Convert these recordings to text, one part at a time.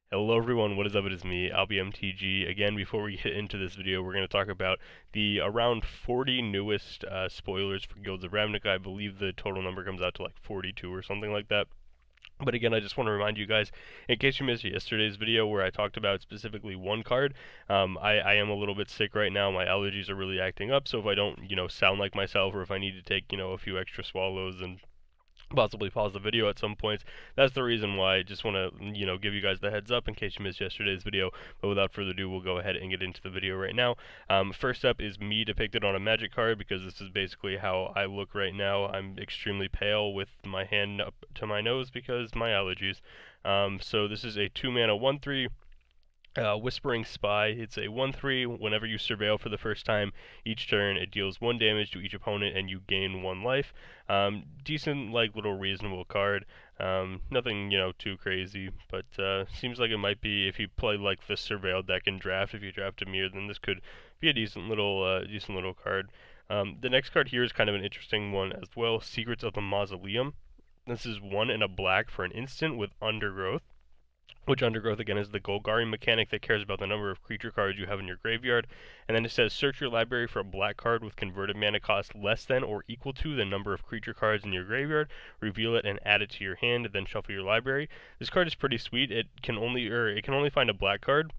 Hello everyone, what is up? It is me, AlbyMTG. Again, before we get into this video, we're going to talk about the around 40 newest spoilers for Guilds of Ravnica. I believe the total number comes out to like 42 or something like that. But again, I just want to remind you guys, in case you missed yesterday's video where I talked about specifically one card, I am a little bit sick right now. My allergies are really acting up, so if I don't, sound like myself, or if I need to take, a few extra swallows and possibly pause the video at some points. That's the reason why I just want to, give you guys the heads up in case you missed yesterday's video. But without further ado, we'll go ahead and get into the video right now. First up is me depicted on a magic card because this is basically how I look right now. I'm extremely pale with my hand up to my nose because my allergies. So this is a 2-mana 1/3. Whispering Spy. It's a 1/3. Whenever you surveil for the first time each turn, it deals 1 damage to each opponent and you gain 1 life. Decent, little reasonable card. Nothing, too crazy, but seems like it might be, if you play like the surveil deck in draft, if you draft a mirror, then this could be a decent little card. The next card here is kind of an interesting one as well. Secrets of the Mausoleum. This is 1 and a black for an instant with Undergrowth. Which Undergrowth, again, is the Golgari mechanic that cares about the number of creature cards you have in your graveyard. And then it says, search your library for a black card with converted mana cost less than or equal to the number of creature cards in your graveyard. Reveal it and add it to your hand, then shuffle your library. This card is pretty sweet. It can only find a black card,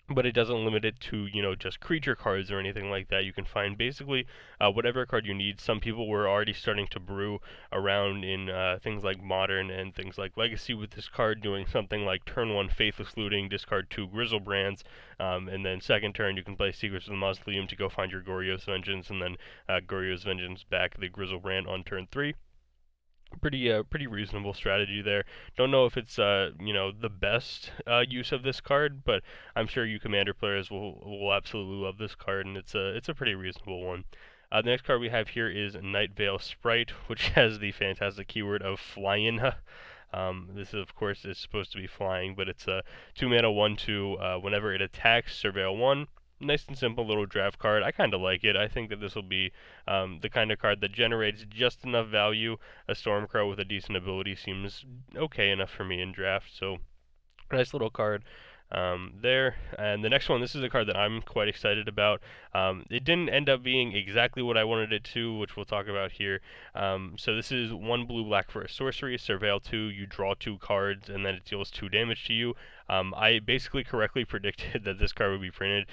but it doesn't limit it to, just creature cards or anything like that. You can find basically whatever card you need. Some people were already starting to brew around in things like Modern and things like Legacy with this card, doing something like turn 1 Faithless Looting, discard 2 Grizzlebrands, and then second turn you can play Secrets of the Mausoleum to go find your Goryo's Vengeance, and then Goryo's Vengeance back the Grizzlebrand on turn 3. Pretty reasonable strategy there. Don't know if it's the best use of this card, but I'm sure you Commander players will absolutely love this card, and it's a pretty reasonable one. The next card we have here is Night Veil Sprite, which has the fantastic keyword of Flying. This of course is supposed to be flying, but it's a 2-mana 1/2. Whenever it attacks, surveil 1. Nice and simple little draft card. I kind of like it. I think that this will be the kind of card that generates just enough value. A Stormcrow with a decent ability seems okay enough for me in draft. So nice little card there. And the next one, this is a card that I'm quite excited about. It didn't end up being exactly what I wanted it to, which we'll talk about here. So this is 1 blue-black for a sorcery, surveil 2, you draw 2 cards, and then it deals 2 damage to you. I basically correctly predicted that this card would be printed.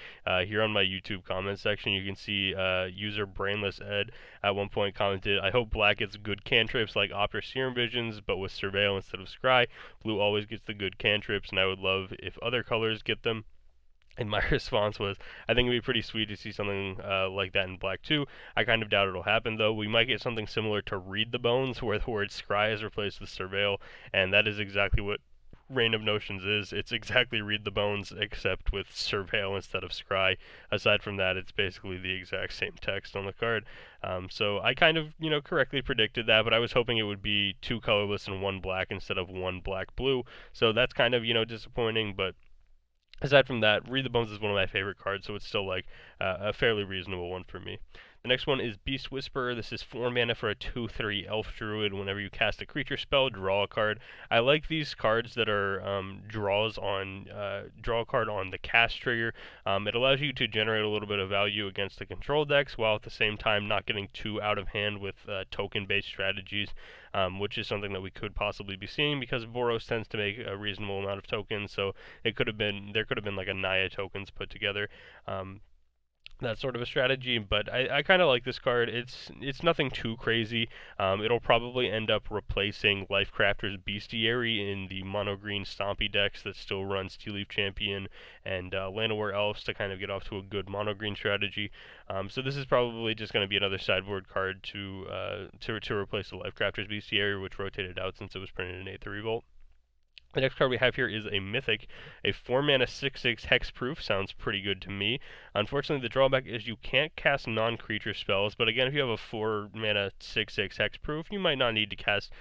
Here on my YouTube comment section, you can see user Brainless Ed at one point commented, I hope black gets good cantrips like Opera Serum Visions, but with surveil instead of scry. Blue always gets the good cantrips, and I would love if other colors get them. And my response was, I think it'd be pretty sweet to see something like that in black too. I kind of doubt it'll happen though. We might get something similar to Read the Bones, where the word scry is replaced with surveil, and that is exactly what Reign of Notions is. It's exactly Read the Bones, except with surveil instead of scry. Aside from that, it's basically the exact same text on the card. So I kind of, correctly predicted that, but I was hoping it would be 2 colorless and 1 black instead of 1 black-blue. So that's kind of, disappointing, but aside from that, Read the Bones is one of my favorite cards, so it's still a fairly reasonable one for me. The next one is Beast Whisperer. This is 4 mana for a 2/3 Elf Druid. Whenever you cast a creature spell, draw a card. I like these cards that are draw a card on the cast trigger. It allows you to generate a little bit of value against the control decks, while at the same time not getting too out of hand with token-based strategies, which is something that we could possibly be seeing because Boros tends to make a reasonable amount of tokens. So there could have been like a Naya tokens put together. That sort of a strategy, but I kind of like this card. It's nothing too crazy. It'll probably end up replacing Lifecrafter's Bestiary in the mono-green Stompy decks that still run Steelleaf Champion and Llanowar Elves to kind of get off to a good mono-green strategy. So this is probably just going to be another sideboard card to replace the Lifecrafter's Bestiary, which rotated out since it was printed in 8th Revolt. The next card we have here is a Mythic, a 4-mana 6/6 hexproof. Sounds pretty good to me. Unfortunately, the drawback is you can't cast non-creature spells, but again, if you have a 4-mana 6/6 hexproof, you might not need to cast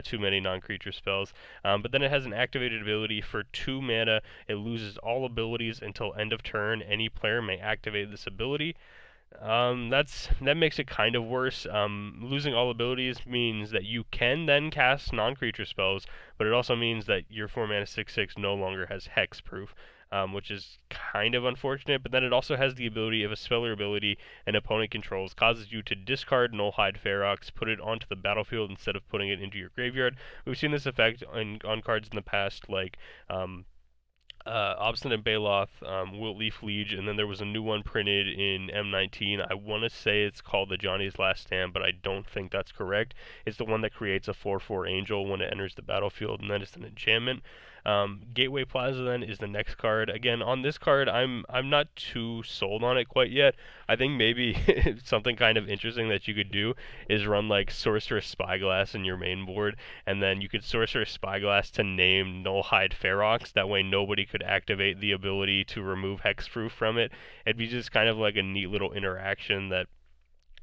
too many non-creature spells. But then it has an activated ability for 2 mana. It loses all abilities until end of turn. Any player may activate this ability. That makes it kind of worse. Losing all abilities means that you can then cast non-creature spells, but it also means that your 4-mana 6/6 no longer has hexproof, which is kind of unfortunate. But then it also has the ability, if a spell or ability an opponent controls causes you to discard Nullhide Ferox, put it onto the battlefield instead of putting it into your graveyard. We've seen this effect on cards in the past, like Obstinate Baloth, Wilt Leaf Liege, and then there was a new one printed in M19. I want to say it's called the Johnny's Last Stand, but I don't think that's correct. It's the one that creates a 4/4 angel when it enters the battlefield, and then it's an enchantment. Gateway Plaza then is the next card. Again, on this card, I'm not too sold on it quite yet. I think maybe something kind of interesting that you could do is run like Sorcerous Spyglass in your main board, and then you could Sorcerous Spyglass to name Nullhide Ferox. That way nobody could activate the ability to remove hexproof from it. It'd be just kind of like a neat little interaction that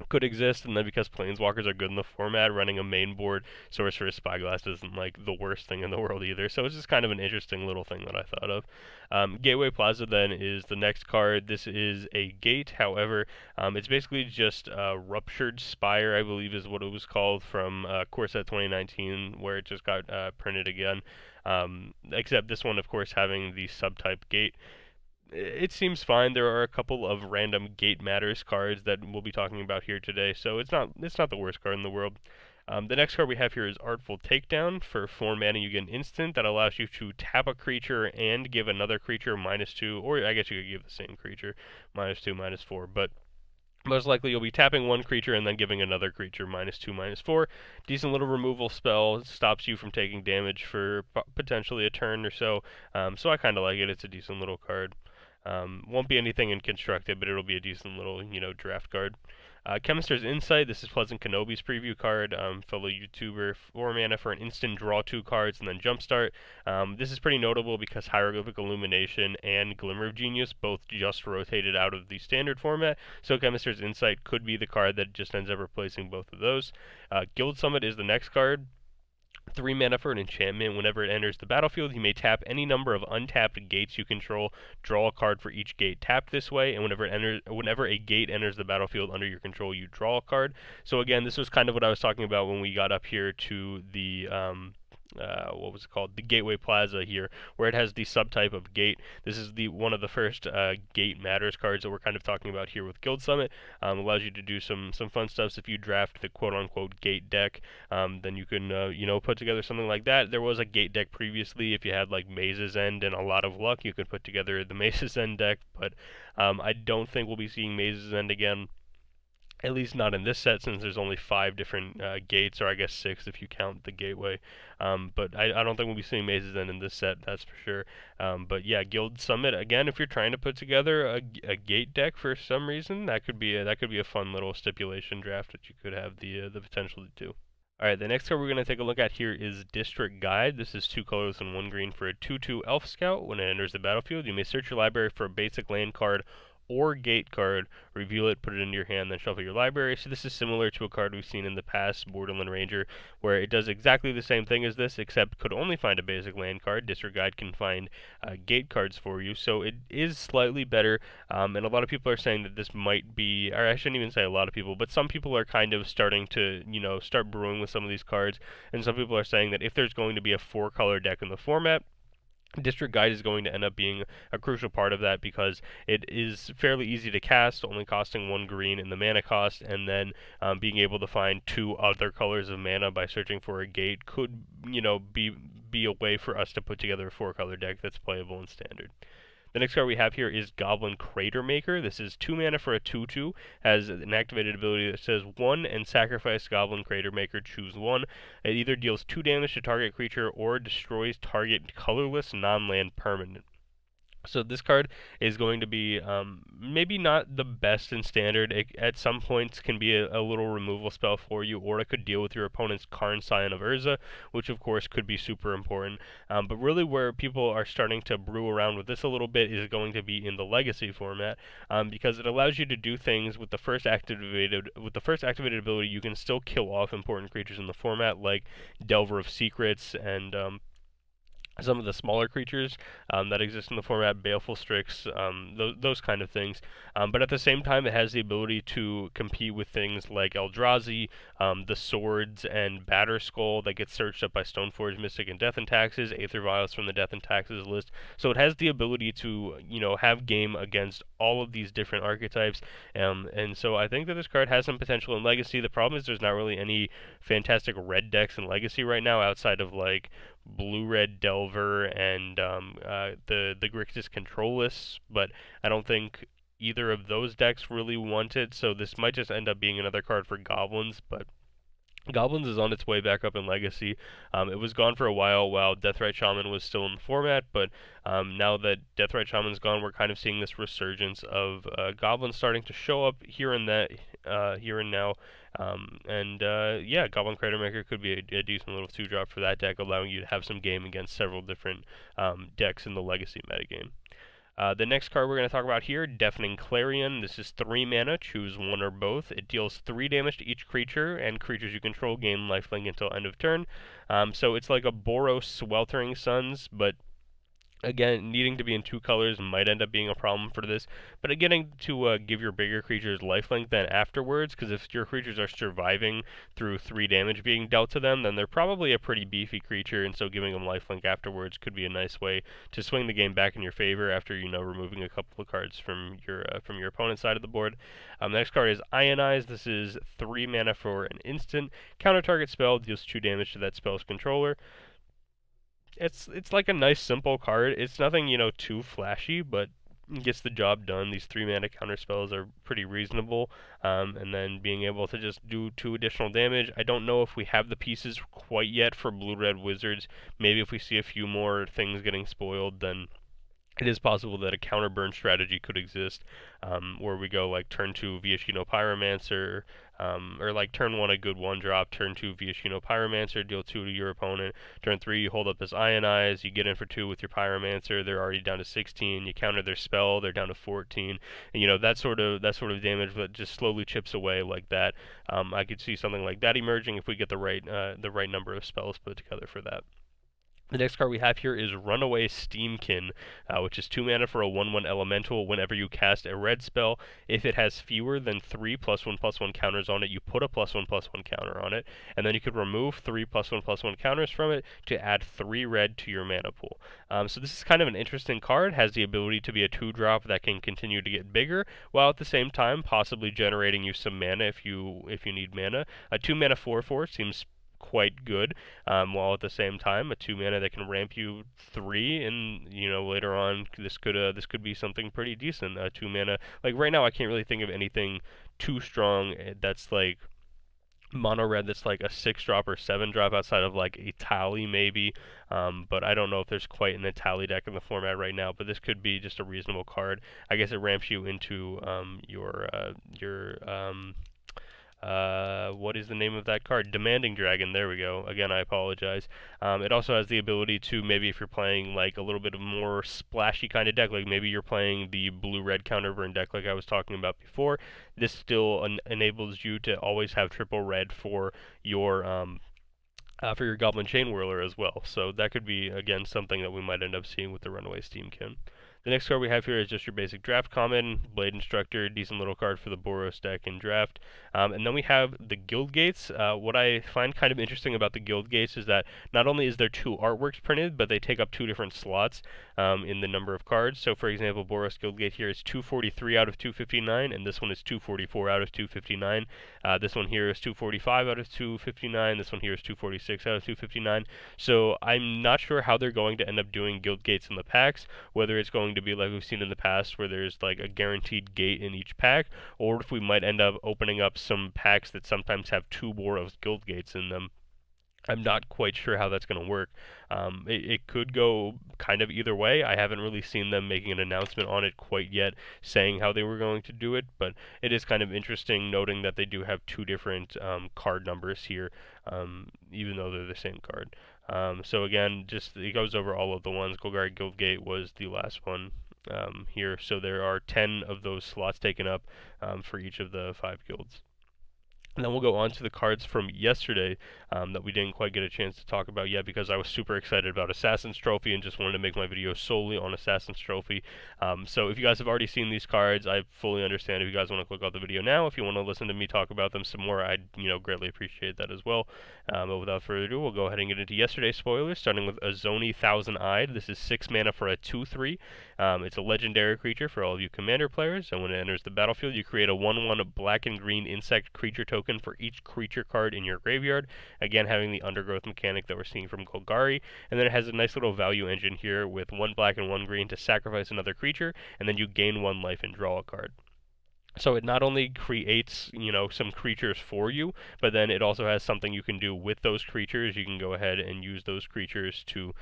could exist, and then because planeswalkers are good in the format, running a main board Sorcerous Spyglass isn't like the worst thing in the world either. So it's just kind of an interesting little thing that I thought of. Gateway Plaza then is the next card. This is a gate, however, it's basically just Ruptured Spire, I believe is what it was called, from Core Set 2019, where it just got printed again. Except this one, of course, having the subtype gate. It seems fine. There are a couple of random Gate Matters cards that we'll be talking about here today, so it's not the worst card in the world. The next card we have here is Artful Takedown. For 4 mana, you get an instant that allows you to tap a creature and give another creature -2, or I guess you could give the same creature -2, -4, but most likely you'll be tapping one creature and then giving another creature -2, -4. Decent little removal spell. Stops you from taking damage for potentially a turn or so. So I kind of like it. It's a decent little card. Won't be anything in constructed, but it'll be a decent little, draft card. Chemist's Insight, this is Pleasant Kenobi's preview card, fellow YouTuber, 4 mana for an instant, draw 2 cards, and then Jumpstart. This is pretty notable because Hieroglyphic Illumination and Glimmer of Genius both just rotated out of the standard format, so Chemist's Insight could be the card that just ends up replacing both of those. Guild Summit is the next card. 3 mana for an enchantment. Whenever it enters the battlefield, you may tap any number of untapped gates you control. Draw a card for each gate tapped this way, and whenever a gate enters the battlefield under your control, you draw a card. So again, this was kind of what I was talking about when we got up here to the what was it called? The Gateway Plaza here, where it has the subtype of gate. This is one of the first Gate Matters cards that we're kind of talking about here with Guild Summit. Allows you to do some fun stuff. So if you draft the quote-unquote gate deck, then you can put together something like that. There was a gate deck previously. If you had like Maze's End and a lot of luck, you could put together the Maze's End deck. But I don't think we'll be seeing Maze's End again. At least not in this set, since there's only 5 different gates, or I guess 6 if you count the gateway. But I don't think we'll be seeing Maze's End in this set, that's for sure. But yeah, Guild Summit, again, if you're trying to put together a gate deck for some reason, that could be a fun little stipulation draft that you could have the potential to do. Alright, the next card we're going to take a look at here is District Guide. This is 2 colors and 1 green for a 2/2 Elf Scout. When it enters the battlefield, you may search your library for a basic land card or gate card, reveal it, put it into your hand, then shuffle your library. So this is similar to a card we've seen in the past, Borderland Ranger, where it does exactly the same thing as this, except could only find a basic land card. District Guide can find gate cards for you, so it is slightly better, and a lot of people are saying that this might be, or I shouldn't even say a lot of people, but some people are kind of starting to, start brewing with some of these cards, and some people are saying that if there's going to be a 4-color deck in the format, District Guide is going to end up being a crucial part of that because it is fairly easy to cast, only costing 1 green in the mana cost, and then being able to find 2 other colors of mana by searching for a gate could, be a way for us to put together a 4-color deck that's playable in Standard. The next card we have here is Goblin Crater Maker. This is 2 mana for a 2/2, has an activated ability that says 1 and sacrifice Goblin Crater Maker, choose 1. It either deals 2 damage to target creature or destroys target colorless non-land permanent. So this card is going to be maybe not the best in Standard. It, at some points, can be a little removal spell for you, or it could deal with your opponent's Karn Scion of Urza, which of course could be super important. But really where people are starting to brew around with this a little bit is going to be in the Legacy format, because it allows you to do things with the first activated ability. You can still kill off important creatures in the format, like Delver of Secrets and some of the smaller creatures that exist in the format, Baleful Strix, those kind of things. But at the same time, it has the ability to compete with things like Eldrazi, the swords, and Batterskull that gets searched up by Stoneforge, Mystic, and Death and Taxes, Aether Vials from the Death and Taxes list. So it has the ability to, have game against all of these different archetypes. And so I think that this card has some potential in Legacy. The problem is there's not really any fantastic red decks in Legacy right now outside of like blue-red Delver and the Grixis control lists, but I don't think either of those decks really want it, so this might just end up being another card for Goblins, but Goblins is on its way back up in Legacy. It was gone for a while Deathrite Shaman was still in the format, but now that Deathrite Shaman's gone, we're kind of seeing this resurgence of Goblins starting to show up here and now. Yeah, Goblin Cratermaker could be a decent little 2-drop for that deck, allowing you to have some game against several different decks in the Legacy metagame. The next card we're going to talk about here, Deafening Clarion. This is 3 mana, choose one or both. It deals 3 damage to each creature, and creatures you control gain lifelink until end of turn. So it's like a Boros Sweltering Suns, but again, needing to be in 2 colors might end up being a problem for this, but getting to give your bigger creatures lifelink then afterwards, because if your creatures are surviving through 3 damage being dealt to them, then they're probably a pretty beefy creature, and so giving them lifelink afterwards could be a nice way to swing the game back in your favor after, removing a couple of cards from your opponent's side of the board. Next card is Ionize. This is 3 mana for an instant. Counter target spell, deals 2 damage to that spell's controller. It's like a nice simple card. It's nothing, too flashy, but gets the job done. These 3 mana counter spells are pretty reasonable. And then being able to just do 2 additional damage. I don't know if we have the pieces quite yet for Blue-Red Wizards. Maybe if we see a few more things getting spoiled, then it is possible that a counter burn strategy could exist, where we go like turn 2 Viashino Pyromancer, or like turn 1 a good 1-drop, turn 2 Viashino Pyromancer, deal 2 to your opponent, turn 3 you hold up this Ionize, you get in for 2 with your Pyromancer, they're already down to 16, you counter their spell, they're down to 14, and that sort of damage that just slowly chips away like that. I could see something like that emerging if we get the right number of spells put together for that. The next card we have here is Runaway Steamkin, which is 2 mana for a 1/1 elemental. Whenever you cast a red spell, if it has fewer than 3 +1/+1 counters on it, you put a +1/+1 counter on it, and then you could remove 3 +1/+1 counters from it to add 3 red to your mana pool. So this is kind of an interesting card, has the ability to be a 2-drop that can continue to get bigger, while at the same time possibly generating you some mana if you need mana. A 2 mana 4/4 seems quite good, while at the same time a 2 mana that can ramp you 3, and later on this could be something pretty decent. 2 mana, like right now I can't really think of anything too strong that's like mono red that's like a 6-drop or 7-drop outside of like a Tally maybe, but I don't know if there's quite an Tally deck in the format right now, but this could be just a reasonable card. I guess it ramps you into your what is the name of that card? Demanding Dragon, there we go. Again, I apologize. It also has the ability to, maybe if you're playing like a little bit of more splashy kind of deck, like maybe you're playing the blue-red counterburn deck like I was talking about before, this still enables you to always have triple red for your Goblin Chain Whirler as well. So that could be, again, something that we might end up seeing with the Runaway Steamkin. The next card we have here is just your basic draft common, Blade Instructor, decent little card for the Boros deck in draft. And then we have the Guild Gates. What I find kind of interesting about the Guild Gates is that not only is there 2 artworks printed, but they take up 2 different slots in the number of cards. So for example, Boros Guild Gate here is 243 out of 259, and this one is 244 out of 259. This one here is 245 out of 259. This one here is 246 out of 259. So I'm not sure how they're going to end up doing Guild Gates in the packs, whether it's going to be like we've seen in the past where there's like a guaranteed gate in each pack, or if we might end up opening up some packs that sometimes have 2 Boros Guild Gates in them. I'm not quite sure how that's going to work. It could go kind of either way. I haven't really seen them making an announcement on it quite yet, saying how they were going to do it, but it is kind of interesting noting that they do have 2 different card numbers here, even though they're the same card. So again, just it goes over all of the ones. Golgari Guildgate was the last one here, so there are 10 of those slots taken up for each of the 5 guilds. And then we'll go on to the cards from yesterday that we didn't quite get a chance to talk about yet because I was super excited about Assassin's Trophy and just wanted to make my video solely on Assassin's Trophy. So if you guys have already seen these cards, I fully understand if you guys want to click off the video now. If you want to listen to me talk about them some more, I'd greatly appreciate that as well. But without further ado, we'll go ahead and get into yesterday's spoilers, starting with Azoni Thousand-Eyed. This is 6 mana for a 2/3. It's a legendary creature for all of you commander players, and when it enters the battlefield, you create a 1/1 black and green insect creature token for each creature card in your graveyard, again having the undergrowth mechanic that we're seeing from Golgari, and then it has a nice little value engine here with 1 black and 1 green to sacrifice another creature, and then you gain 1 life and draw a card. So it not only creates, some creatures for you, but then it also has something you can do with those creatures. You can go ahead and use those creatures to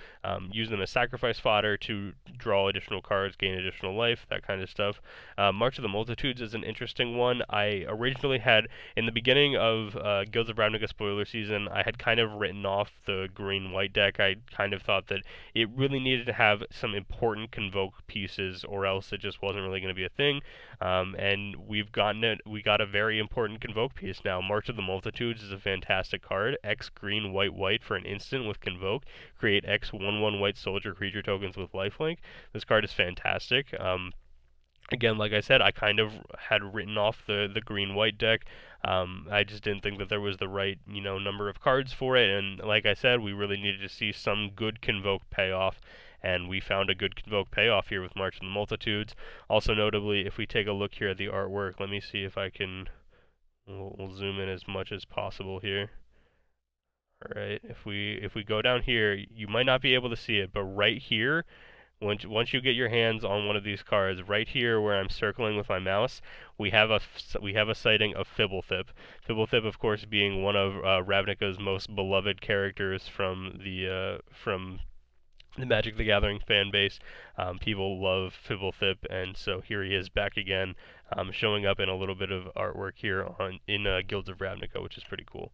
use them as sacrifice fodder to draw additional cards, gain additional life, that kind of stuff. March of the Multitudes is an interesting one. I originally had, in the beginning of Guilds of Ravnica spoiler season, I had kind of written off the green-white deck. I kind of thought that it really needed to have some important Convoke pieces, or else it just wasn't really going to be a thing. And we've gotten it. We got a very important Convoke piece now. March of the Multitudes is a fantastic card. X green, white, white for an instant with Convoke. Create X 1/1 white soldier creature tokens with lifelink. This card is fantastic. Again, like I said, I kind of had written off the green-white deck. I just didn't think that there was the right, number of cards for it. And like I said, we really needed to see some good Convoke payoff. And we found a good Convoke payoff here with March of the Multitudes. Also notably, if we take a look here at the artwork, let me see if I can, we'll zoom in as much as possible here. Alright, if we go down here, you might not be able to see it, but right here, once you get your hands on one of these cards, right here where I'm circling with my mouse, we have a sighting of Fibblethip. Fibblethip, of course, being one of Ravnica's most beloved characters from the Magic the Gathering fan base. People love Fibblethip, and so here he is back again, showing up in a little bit of artwork here in Guilds of Ravnica, which is pretty cool.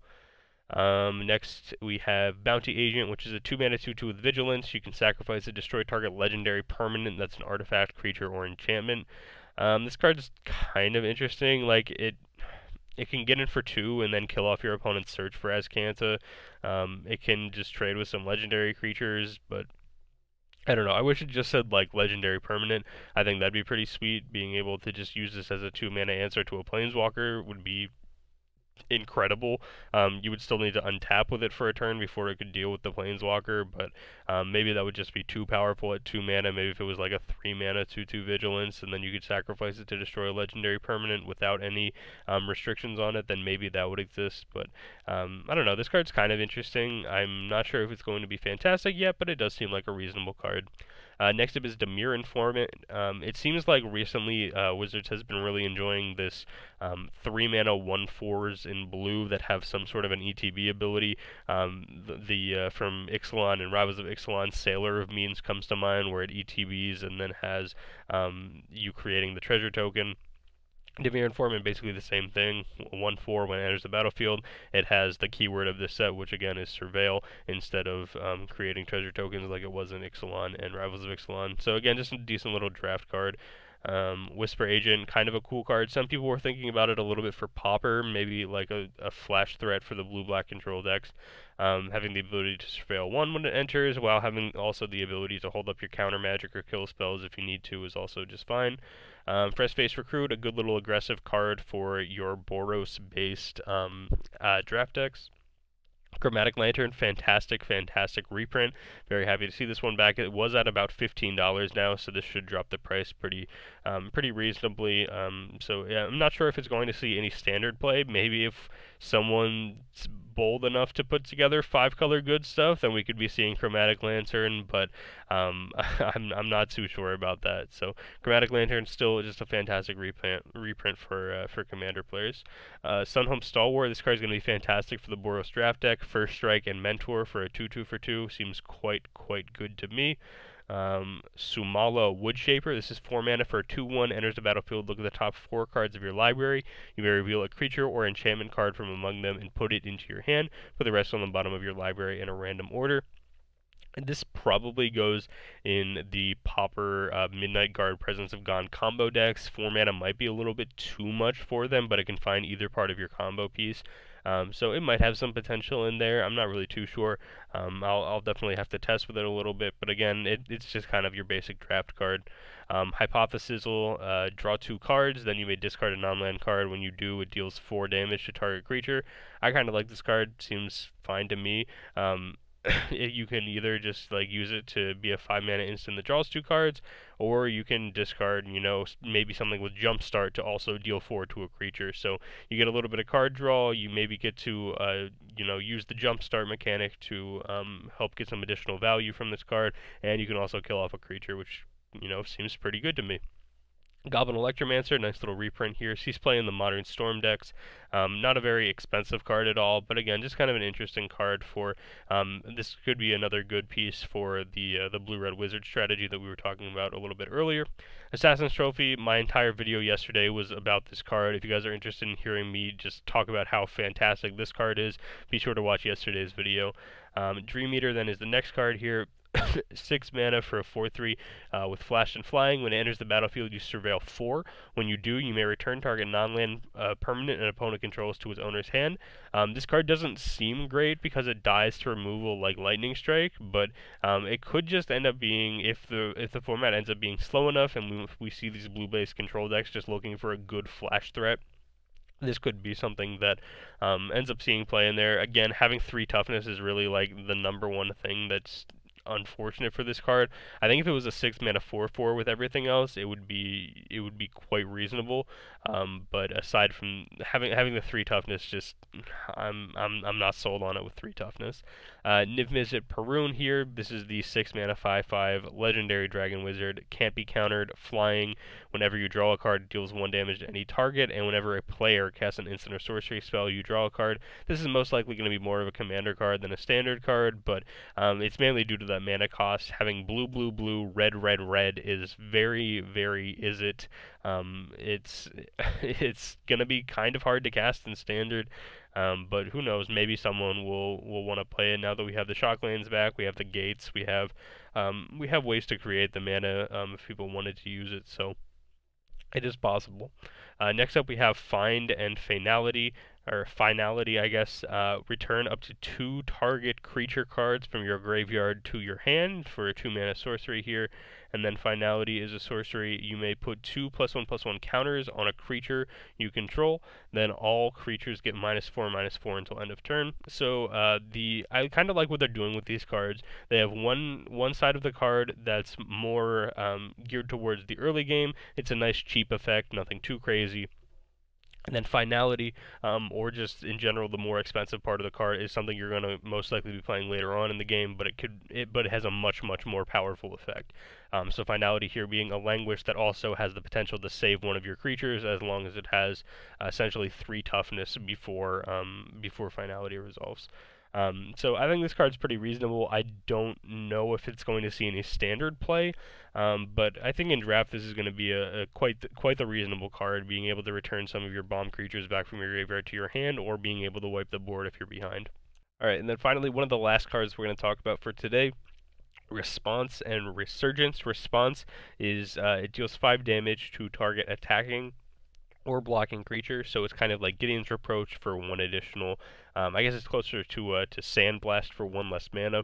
Next, we have Bounty Agent, which is a 2-mana 2/2 with Vigilance. You can sacrifice a destroy target legendary permanent that's an artifact, creature, or enchantment. This card's kind of interesting. Like, it can get in for 2 and then kill off your opponent's search for Azcanta. It can just trade with some legendary creatures, but I don't know. I wish it just said, like, legendary permanent. I think that'd be pretty sweet. Being able to just use this as a 2-mana answer to a Planeswalker would be incredible. You would still need to untap with it for a turn before it could deal with the Planeswalker, but maybe that would just be too powerful at 2 mana. Maybe if it was like a 3 mana 2/2 Vigilance, and then you could sacrifice it to destroy a legendary permanent without any restrictions on it, then maybe that would exist. But I don't know. This card's kind of interesting. I'm not sure if it's going to be fantastic yet, but it does seem like a reasonable card. Next up is Dimir Informant. It seems like recently Wizards has been really enjoying this 3 mana 1/4s in blue that have some sort of an ETB ability. From Ixalan and Rivals of Ixalan, Sailor of Means comes to mind, where it ETBs and then has you creating the treasure token. Dimir Informant, basically the same thing. 1/4 when it enters the battlefield. It has the keyword of this set, which again is Surveil, instead of creating treasure tokens like it was in Ixalan and Rivals of Ixalan. So again, just a decent little draft card. Whisper Agent, kind of a cool card. Some people were thinking about it a little bit for Pauper, maybe like a flash threat for the blue-black control decks. Having the ability to surveil 1 when it enters, while having also the ability to hold up your counter magic or kill spells if you need to is also just fine. Fresh Face Recruit, a good little aggressive card for your Boros-based draft decks. Chromatic Lantern, fantastic reprint. Very happy to see this one back. It was at about $15 now, so this should drop the price pretty reasonably. So yeah, I'm not sure if it's going to see any standard play. Maybe if someone's bold enough to put together 5-color good stuff, then we could be seeing Chromatic Lantern, but I'm not too sure about that. So Chromatic Lantern still just a fantastic reprint for Commander players. Sunhome Stalwart, this card is going to be fantastic for the Boros draft deck. First Strike and Mentor for a 2/2 for 2 seems quite good to me. Sumala Woodshaper, this is 4 mana for a 2/1, enters the battlefield, look at the top 4 cards of your library, you may reveal a creature or enchantment card from among them and put it into your hand, put the rest on the bottom of your library in a random order. And this probably goes in the Pauper Midnight Guard Presence of Gone combo decks. 4 mana might be a little bit too much for them, but it can find either part of your combo piece. So it might have some potential in there. I'm not really too sure. I'll definitely have to test with it a little bit, but again, it's just kind of your basic draft card. Hypothesis will draw 2 cards, then you may discard a non-land card. When you do, it deals 4 damage to target creature. I kind of like this card. Seems fine to me. You can either just like use it to be a 5 mana instant that draws 2 cards, or you can discard, maybe something with Jumpstart to also deal 4 to a creature. So you get a little bit of card draw. You maybe get to, use the Jumpstart mechanic to help get some additional value from this card, and you can also kill off a creature, which seems pretty good to me. Goblin Electromancer, nice little reprint here. He's playing the Modern Storm decks. Not a very expensive card at all, but again, just kind of an interesting card for. This could be another good piece for the Blue-Red Wizard strategy that we were talking about a little bit earlier. Assassin's Trophy, my entire video yesterday was about this card. If you guys are interested in hearing me just talk about how fantastic this card is, be sure to watch yesterday's video. Dream Eater then is the next card here. 6 mana for a 4/3 with Flash and Flying. When it enters the battlefield, you surveil 4. When you do, you may return target non-land permanent an opponent controls to its owner's hand. This card doesn't seem great because it dies to removal like Lightning Strike, but it could just end up being, if the format ends up being slow enough, and we see these blue-based control decks just looking for a good flash threat, this could be something that ends up seeing play in there. Again, having 3 toughness is really like the number one thing that's unfortunate for this card. I think if it was a 6 mana 4/4 with everything else, it would be quite reasonable. But aside from having the 3 toughness, just I'm not sold on it with 3 toughness. Niv Mizzet Perun here. This is the 6 mana 5/5 legendary dragon wizard. Can't be countered. Flying. Whenever you draw a card, it deals 1 damage to any target, and whenever a player casts an instant or sorcery spell, you draw a card. This is most likely going to be more of a commander card than a standard card, but it's mainly due to that mana cost. Having blue, blue, blue, red, red, red is very, very Izzet. It's it's gonna be kind of hard to cast in standard, but who knows? Maybe someone will want to play it now that we have the Shocklands back. We have the gates. We have ways to create the mana if people wanted to use it. So it is possible. Next up, we have Find and Finality, or Finality, I guess. Return up to 2 target creature cards from your graveyard to your hand for a 2 mana sorcery here. And then Finality is a sorcery. You may put 2 +1/+1 counters on a creature you control. Then all creatures get -4/-4 until end of turn. So I kind of like what they're doing with these cards. They have one side of the card that's more geared towards the early game. It's a nice cheap effect, nothing too crazy. And then Finality, or just in general the more expensive part of the card, is something you're going to most likely be playing later on in the game, but it has a much more powerful effect. So Finality here being a languish that also has the potential to save one of your creatures as long as it has essentially 3 toughness before Finality resolves. So I think this card's pretty reasonable. I don't know if it's going to see any standard play, but I think in draft this is going to be quite the reasonable card, being able to return some of your bomb creatures back from your graveyard to your hand, or being able to wipe the board if you're behind. Alright, and then finally, one of the last cards we're going to talk about for today, Response and Resurgence. Response is it deals 5 damage to target attacking or blocking creature, so it's kind of like Gideon's Reproach for 1 additional. I guess it's closer to Sandblast for 1 less mana.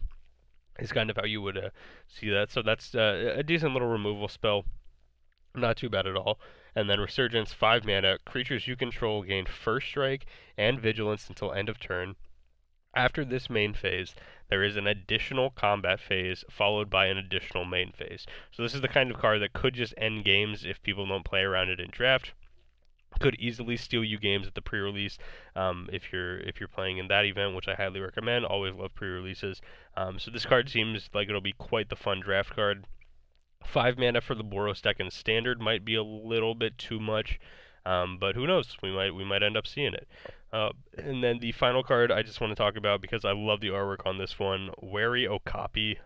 Is kind of how you would see that. So that's a decent little removal spell. Not too bad at all. And then Resurgence, 5 mana. Creatures you control gain First Strike and Vigilance until end of turn. After this main phase, there is an additional combat phase followed by an additional main phase. So this is the kind of card that could just end games if people don't play around it in draft. Could easily steal you games at the pre-release if you're playing in that event, which I highly recommend. Always love pre-releases. So this card seems like it'll be quite the fun draft card. 5 mana for the Boros deck in standard might be a little bit too much, but who knows? We might end up seeing it. And then the final card I just want to talk about because I love the artwork on this one. Wary Okapi.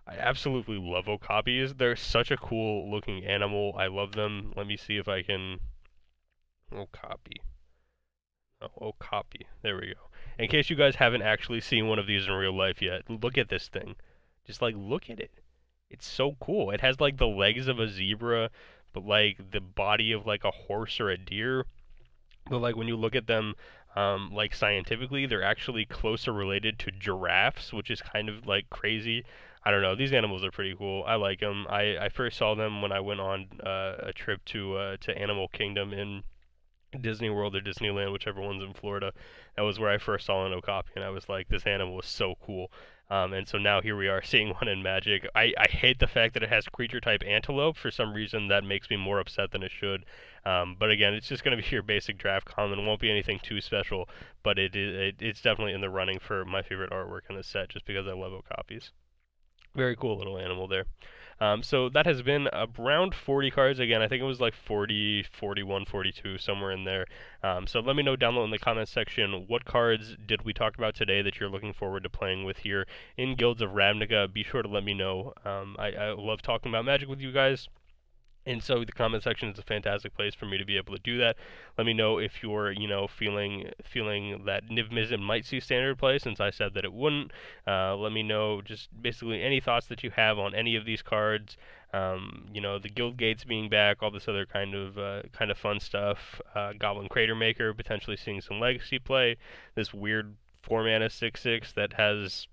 I absolutely love Okapis. They're such a cool looking animal. I love them. Let me see if I can. Okapi. Oh, Okapi. There we go. In case you guys haven't actually seen one of these in real life yet, look at this thing. Just like look at it. It's so cool. It has like the legs of a zebra, but like the body of like a horse or a deer. But like when you look at them, like scientifically, they're actually closer related to giraffes, which is kind of like crazy. I don't know. These animals are pretty cool. I like them. I first saw them when I went on a trip to Animal Kingdom in Disney World or Disneyland, whichever one's in Florida. That was where I first saw an okapi, and I was like, this animal is so cool. And so now here we are seeing one in Magic. I hate the fact that it has creature type antelope. For some reason, that makes me more upset than it should. But again, it's just going to be your basic draft common. It won't be anything too special, but it's definitely in the running for my favorite artwork in the set just because I love okapis. Very cool little animal there. So that has been around 40 cards. Again, I think it was like 40, 41, 42, somewhere in there. So let me know down below in the comments section what cards did we talk about today that you're looking forward to playing with here in Guilds of Ravnica. Be sure to let me know. I love talking about Magic with you guys. And so the comment section is a fantastic place for me to be able to do that. Let me know if you're, feeling that Niv Mizzet might see standard play, since I said that it wouldn't. Let me know just basically any thoughts that you have on any of these cards. The guild gates being back, all this other kind of fun stuff. Goblin Crater Maker potentially seeing some legacy play. This weird 4-mana 6/6 that has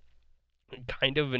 kind of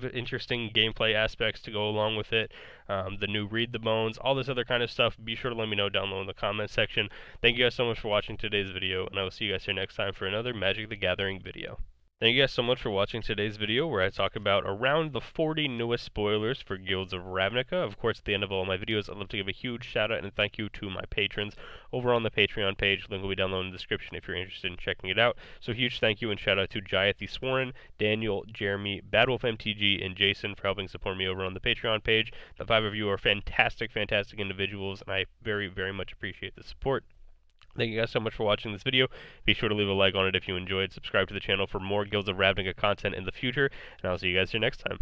interesting gameplay aspects to go along with it. The new Read the Bones, all this other kind of stuff. Be sure to let me know down below in the comments section. Thank you guys so much for watching today's video, and I will see you guys here next time for another Magic the Gathering video. Thank you guys so much for watching today's video where I talk about around the 40 newest spoilers for Guilds of Ravnica. Of course, at the end of all my videos, I'd love to give a huge shout out and thank you to my patrons over on the Patreon page. Link will be down below in the description if you're interested in checking it out. So huge thank you and shout out to Jayat the Sworn, Daniel, Jeremy, BadWolfMTG, and Jason for helping support me over on the Patreon page. The 5 of you are fantastic individuals, and I very, very much appreciate the support. Thank you guys so much for watching this video. Be sure to leave a like on it if you enjoyed. Subscribe to the channel for more Guilds of Ravnica content in the future, and I'll see you guys here next time.